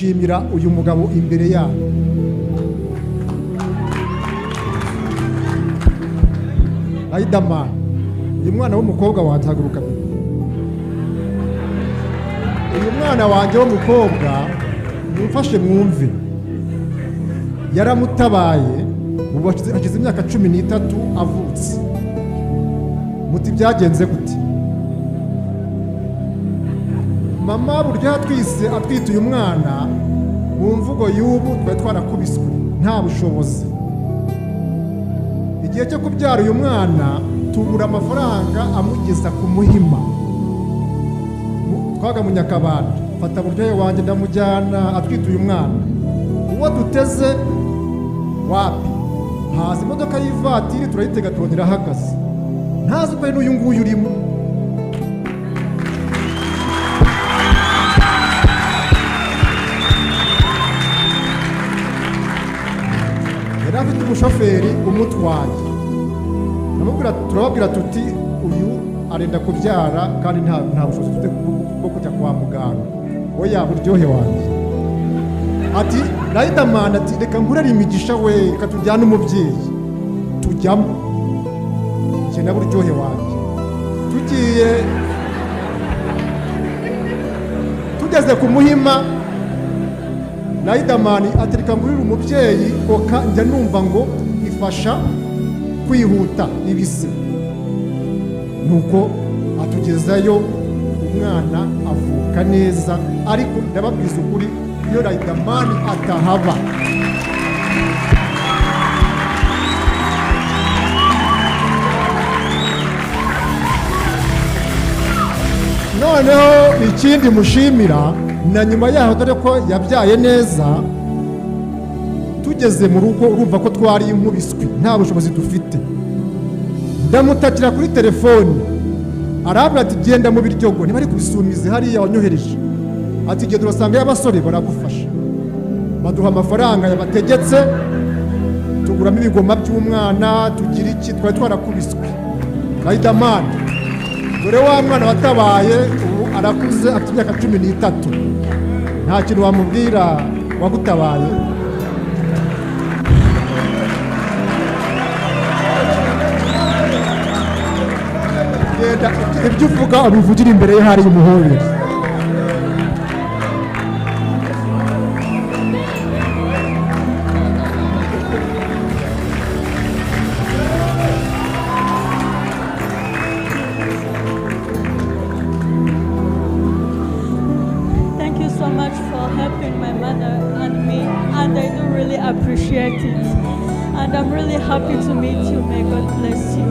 gushimira uyu mugabo imbere yabo. RADERMAN, uyu mwana w'umukobwa wanjye haguruka. Uyu mwana wanjye w'umukobwa mumfashe mwumve, yaramutabaye ubu hashize imyaka 13 avutse. Muti byagenze gute? Mama buryo atwite uyu mwana mu mvugo y'ubu twari twarakubiswe nta bushobozi. Igihe cyo kubyara uyu mwana tubura amafaranga amugeza ku Muhima. Twaga mu Nyakabanda, fata buryohe wanjye ndamujyana atwite uyu mwana. Uwo duteze wapi? Haza imodoka y'ivatiri turayitega tubonera ahagaze. Ntazi ko n'uyu nguyu urimo. Yari afite umushoferi umutwaye. Turababwira tuti uyu arenda kubyara kandi nta bushobozi dufite bwo kujya kwa muganga. Oya buryohe wanjye. Ati RADERMAN ati reka nkurere imigisha we, reka tujyane umubyeyi. Tujyamo. Cyenda buryohe wanjye. Tugeze ku Muhima, RADERMAN ati reka ngurire umubyeyi koka njya numva ngo ifasha kwihuta ibise. Nuko atugezayo umwana avuka neza, ariko ndababwiza ukuri iyo RADERMAN atahaba noneho ikindi mushimira na nyuma yaho dore ko yabyaye neza, tugeze mu rugo urumva ko twari inkubiswi nta bushobozi dufite. Ndamutakira kuri telefoni arabura ati genda mu Biryogo ntibari kubisumize hariya wanyohereje. Ati genda urasanga y'abasore baragufasha. Baduha amafaranga yabategetse, tuguramo ibigoma by'umwana, tugira iki, twari twarakubiswe. RADERMAN dore wa mwana watabaye ubu arakuze afite imyaka 13. Nta kintu wamubwira wagutabaye? Ibyo uvuga ubivugira imbere ye hari umuhore. Thank you so much for helping my mother and me, and I do really appreciate it. And I'm really happy to meet you. May God bless you.